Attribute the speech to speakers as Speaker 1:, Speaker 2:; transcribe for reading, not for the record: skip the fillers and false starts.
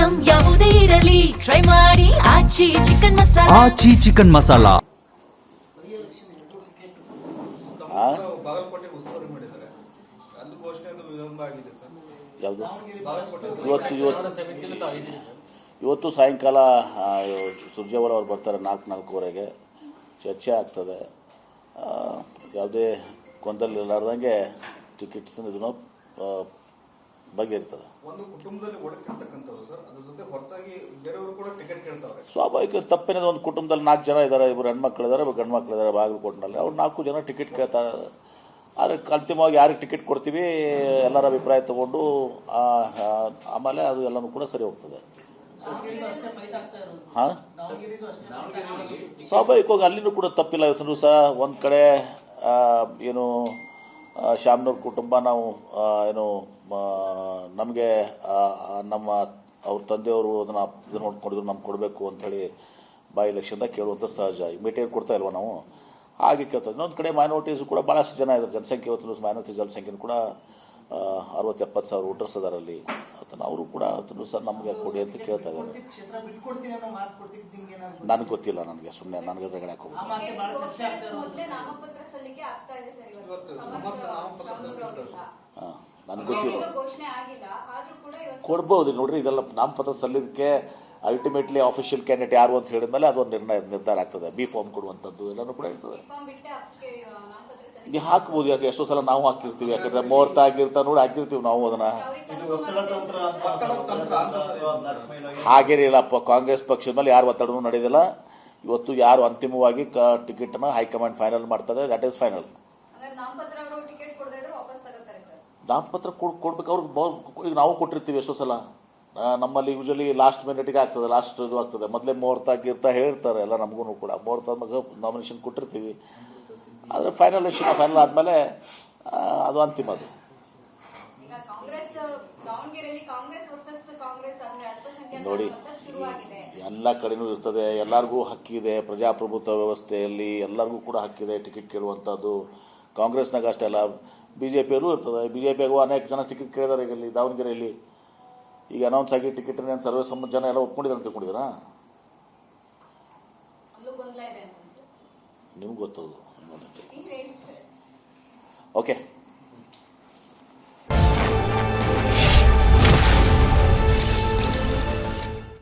Speaker 1: Item ಯಾವುದೇ ಇರಲಿ try ಮಾಡಿ ಆಚಿ ಚಿಕನ್ ಮಸಾಲಾ.
Speaker 2: ಆಚಿ ಚಿಕನ್ ಮಸಾಲಾ.
Speaker 3: ಬಾಗಲಕೋಟೆ ಉಸ್ತುವಾರಿ ಮಾಡಿದ್ದಾರೆ, ಅದು ಘೋಷಣೆ ವಿಳಂಬ ಆಗಿದೆ ಸರ್.
Speaker 4: ಯಾವುದು?
Speaker 3: ಬಾಗಲಕೋಟೆ
Speaker 4: ಇವತ್ತು ಸಾಯಂಕಾಲ ಸುರ್ಜೇವಾಲ ಅವ್ರು ಬರ್ತಾರೆ 4-4:15ಗೆ ಚರ್ಚೆ ಆಗ್ತದೆ. ಯಾವುದೇ ಗೊಂದಲ ಇರಲಾರ್ದಂಗೆ ಟಿಕೆಟ್ಸ್ ಇದನ್ನು ಬಗೆಯಿರ್ತದೆ.
Speaker 3: ಒಂದು ಕುಟುಂಬದಲ್ಲಿ ಒಡಕಿರ್ತಕ್ಕಂಥವ್ರು ಸರ್, ಅದ್ರ ಜೊತೆ ಹೊರತಾಗಿ ಬೇರೆಯವರು ಕೂಡ ಟಿಕೆಟ್ ಕೇಳ್ತಾರೆ.
Speaker 4: ಸ್ವಾಭಾವಿಕ ತಪ್ಪೇನಿದೆ. ಒಂದು ಕುಟುಂಬದಲ್ಲಿ 4 ಜನ ಇದ್ದಾರೆ, 2 ಹೆಣ್ಮಕ್ಳಿದ್ದಾರೆ, 1 ಗಂಡು ಮಕ್ಕಳಿದ್ದಾರೆ ಬಾಗಲಕೋಟೆನಲ್ಲಿ. ಅವ್ರು 4 ಜನ ಟಿಕೆಟ್ ಕೇಳ್ತಾರೆ. ಆದರೆ ಅಂತಿಮವಾಗಿ ಯಾರಿಗೆ ಟಿಕೆಟ್ ಕೊಡ್ತೀವಿ ಎಲ್ಲರ ಅಭಿಪ್ರಾಯ ತಗೊಂಡು ಆಮೇಲೆ ಅದು ಎಲ್ಲನೂ ಕೂಡ ಸರಿ ಹೋಗ್ತದೆ. ಹಾಂ, ಸ್ವಾಭಾವಿಕವಾಗಿ ಅಲ್ಲಿನೂ ಕೂಡ ತಪ್ಪಿಲ್ಲ. ಇವತ್ತು ಸಹ ಒಂದು ಕಡೆ ಏನು ಶ್ಯಾಮ್ನವ್ರ ಕುಟುಂಬ ನಾವು ಏನು ನಮಗೆ ನಮ್ಮ ಅವ್ರ ತಂದೆಯವರು ಅದನ್ನು ಇದು ನೋಡ್ಕೊಂಡಿದ್ರು, ನಮ್ಗೆ ಕೊಡಬೇಕು ಅಂಥೇಳಿ ಬೈ ಎಲೆಕ್ಷನ್ದಾಗ ಕೇಳುವಂಥ ಸಹಜ. ಇಮಿಡಿಯೇಟ್ ಕೊಡ್ತಾ ಇಲ್ವ ನಾವು, ಹಾಗೆ ಕೇಳ್ತಾರೆ. ಇನ್ನೊಂದು ಕಡೆ ಮೈನಾರಿಟೀಸು ಕೂಡ ಭಾಳಷ್ಟು ಜನ ಇದ್ದಾರೆ. ಜನಸಂಖ್ಯೆ ಇವತ್ತು ಮೈನಾರಿಟಿ ಜನಸಂಖ್ಯೆನೂ ಕೂಡ 60-70 ಸಾವಿರ ವೋಟರ್ಸ್ ಅದರಲ್ಲಿ. ಅವರು ಕೂಡ ಸರ್ ನಮಗೆ ಕೊಡಿ ಅಂತ ಕೇಳ್ತಾ ಇದ್ದಾರೆ. ನನಗೆ ಗೊತ್ತಿಲ್ಲ, ನನಗೆ ಸುಮ್ಮನೆ ನನಗೆ ಅದ್ರಾಗ ಯಾಕೆ ಹೋಗ್ಬೋದು. ಹಾಂ, ನನಗೆ ಗೊತ್ತಿಲ್ಲ. ಕೊಡ್ಬೋದು ನೋಡ್ರಿ. ಇದೆಲ್ಲ ನಾಮಪತ್ರ ಸಲ್ಲಿಕೆ ಅಲ್ಟಿಮೇಟ್ಲಿ ಆಫಿಷಿಯಲ್ ಕ್ಯಾಂಡಿಡೇಟ್ ಯಾರು ಅಂತ ಹೇಳಿದ್ಮೇಲೆ ಅದೊಂದು ನಿರ್ಧಾರ ಆಗ್ತದೆ. ಬಿ ಫಾರ್ಮ್ ಕೊಡುವಂಥದ್ದು ಎಲ್ಲನೂ ಕೂಡ ಇರ್ತದೆ. ನೀವು ಹಾಕ್ಬೋದು. ಯಾಕೆ ಎಷ್ಟೋ ಸಲ ನಾವು ಹಾಕಿರ್ತೀವಿ, ಯಾಕಂದ್ರೆ ಮುಹೂರ್ತ ಆಗಿರ್ತಾ ನೋಡಿ ಹಾಕಿರ್ತೀವಿ ನಾವು ಅದನ್ನ. ಹಾಗೇನಿಲ್ಲಪ್ಪ, ಕಾಂಗ್ರೆಸ್ ಪಕ್ಷದ ಮೇಲೆ ಯಾರು ಒತ್ತಡನೂ ನಡೆಯೋದಿಲ್ಲ. ಇವತ್ತು ಯಾರು ಅಂತಿಮವಾಗಿ ಟಿಕೆಟ್ನ ಹೈಕಮಾಂಡ್ ಫೈನಲ್ ಮಾಡ್ತದೆ, ದಟ್ ಈಸ್ ಫೈನಲ್. ನಾಮಪತ್ರ ಕೊಡ್ಬೇಕು ಅವ್ರಿಗೆ. ಈಗ ನಾವು ಕೊಟ್ಟಿರ್ತೀವಿ ಎಷ್ಟೋ ಸಲ. ನಮ್ಮಲ್ಲಿ ಯೂಶಲಿ ಲಾಸ್ಟ್ ಮಿನಿಟ್ಗೆ ಆಗ್ತದೆ, ಲಾಸ್ಟ್ ಇದು ಆಗ್ತದೆ. ಮೊದಲೇ ಮುಹೂರ್ತ ಆಗಿರ್ತಾ ಹೇಳ್ತಾರೆ ಎಲ್ಲ ನಮಗೂ ಕೂಡ. ಮುಹೂರ್ತ ನಾಮಿನೇಷನ್ ಕೊಟ್ಟಿರ್ತೀವಿ. ಆದರೆ ಫೈನಲ್ ಆದಮೇಲೆ ಅದು ಅಂತಿಮ. ಅದು ನೋಡಿ, ಎಲ್ಲ ಕಡೆನೂ ಇರ್ತದೆ. ಎಲ್ಲರಿಗೂ ಹಕ್ಕಿದೆ. ಪ್ರಜಾಪ್ರಭುತ್ವ ವ್ಯವಸ್ಥೆಯಲ್ಲಿ ಎಲ್ಲರಿಗೂ ಕೂಡ ಹಕ್ಕಿದೆ ಟಿಕೆಟ್ ಕೇಳುವಂಥದ್ದು. ಕಾಂಗ್ರೆಸ್ನಾಗ ಅಷ್ಟೇ ಅಲ್ಲ, BJPಯಲ್ಲೂ ಇರ್ತದೆ. BJPಯಾಗೂ ಅನೇಕ ಜನ ಟಿಕೆಟ್ ಕೇಳಿದಾರೆ. ಈಗ ಇಲ್ಲಿ ದಾವಣಗೆರೆಯಲ್ಲಿ ಈಗ ಅನೌನ್ಸ್ ಆಗಿ ಟಿಕೆಟ್ ಸರ್ವೇ ಸಂಬಂಧ ಜನ ಎಲ್ಲ ಒಪ್ಕೊಂಡಿದ್ದಾರೆ ಅಂತ ತಿಳ್ಕೊಂಡಿದ್ದೀರಾ? ನಿಮ್ಗೆ ಗೊತ್ತದು. ಓಕೆ.